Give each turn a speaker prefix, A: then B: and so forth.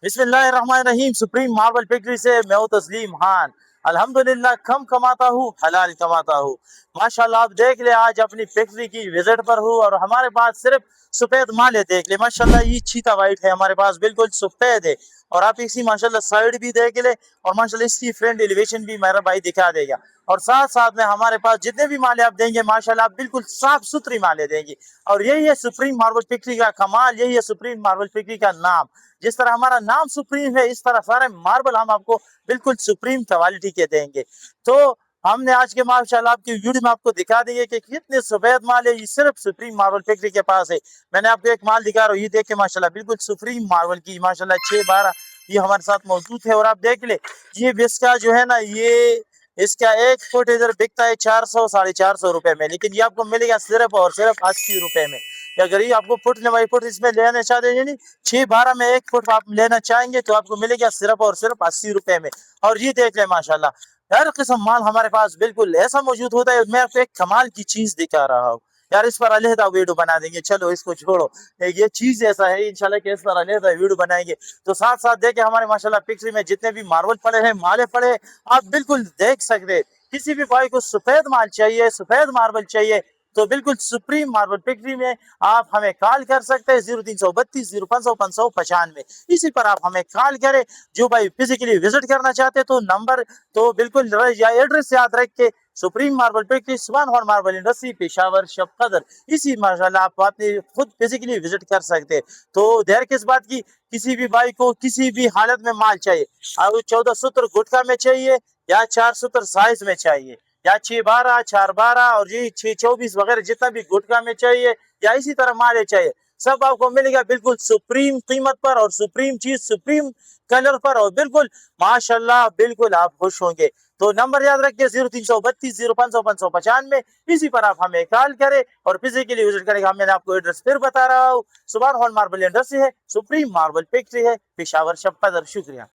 A: बिस्मिल्लाहिर्रहमानिर्रहीम। Supreme marble factory से मैं हूं तस्लीम खान। अल्हम्दुलिल्लाह कम कमाता हूँ, हलाल कमाता हूँ। माशाल्लाह आप देख ले, आज अपनी फैक्ट्री की विजिट पर हूँ और हमारे पास सिर्फ सफेद माल है। देख ले माशाल्लाह, ये चीता वाइट है हमारे पास, बिल्कुल सफेद है। और आप इसी माशाल्लाह साइड भी देख ले, और माशाल्लाह इसकी फ्रंट एलिवेशन भी मेरा भाई दिखा देगा। और साथ साथ में हमारे पास जितने भी माले आप देंगे माशाल्लाह आप बिल्कुल साफ सुथरी माले देंगे। और यही है सुप्रीम मार्बल फैक्ट्री का कमाल, यही है सुप्रीम मार्बल फैक्ट्री का नाम। जिस तरह हमारा नाम सुप्रीम है, इस तरह सारे मार्बल हम आपको बिल्कुल सुप्रीम क्वालिटी के देंगे। तो हमने आज के माशाल्लाह आपकी वीडियो में आपको दिखा देंगे कि कितने सफेद माल है। ये सिर्फ सुप्रीम मार्बल फैक्ट्री के पास है। मैंने आपको एक माल दिखा रहा हूँ, ये देख के माशाल्लाह बिल्कुल सुप्रीम मार्बल की माशाल्लाह 6-12 ये हमारे साथ मौजूद है। और आप देख ले, ये भी इसका जो है ना, ये इसका 1 फुट इधर बिकता है 400-450 रुपए में, लेकिन ये आपको मिलेगा सिर्फ और सिर्फ 80 रुपए में। या अगर ये आपको फुट बाई फुट इसमें लेना चाहते हैं, यानी 6-12 में 1 फुट आप लेना चाहेंगे तो आपको मिलेगा सिर्फ और सिर्फ 80 रुपए में। और ये देख ले माशाल्लाह, हर किस्म माल हमारे पास बिल्कुल ऐसा मौजूद होता है। मैं आपको एक कमाल की चीज दिखा रहा हूँ यार, इस पर अलहदा वीडियो बना देंगे। चलो इसको छोड़ो, ये चीज ऐसा है इंशाल्लाह कि इस पर अलहदा वीडियो बनाएंगे। तो साथ साथ देखे हमारे माशाल्लाह फैक्ट्री में जितने भी मार्बल पड़े हैं, माले पड़े हैं, आप बिल्कुल देख सकते हैं। किसी भी भाई को सफेद माल चाहिए, सफेद मार्बल चाहिए, तो बिल्कुल सुप्रीम मार्बल फैक्ट्री में आप हमें कॉल कर सकते हैं 0332 0500 595। इसी पर आप हमें कॉल करें। जो भाई फिजिकली विजिट करना चाहते हैं तो नंबर तो बिल्कुल या एड्रेस याद रख के, सुप्रीम मार्बल फैक्ट्री, सुभान हॉल मार्बल इंडस्ट्री, पेशावर, शब कदर। इसी माशाल्लाह आप अपने खुद फिजिकली विजिट कर सकते हैं। तो देर किस बात की, किसी भी भाई को किसी भी हालत में माल चाहिए, अब 14 सूत्र गुटखा में चाहिए या 4 सूत्र साइज में चाहिए, या 6-12, 4-12 और ये 6-24 वगैरह जितना भी गुटखा में चाहिए, या इसी तरह माले चाहिए, सब आपको मिलेगा बिल्कुल सुप्रीम कीमत पर और सुप्रीम चीज सुप्रीम कलर पर, और बिल्कुल माशाल्लाह बिल्कुल आप खुश होंगे। तो नंबर याद रखिए 0332 0500 595। इसी पर आप हमें कॉल करें और फिजिकली विजिट करेगा। मैंने आपको एड्रेस फिर बता रहा हूँ, सुभान हॉल मार्बल इंडस्ट्री है, सुप्रीम मार्बल फैक्ट्री है, पेशावर, शब कदर। शुक्रिया।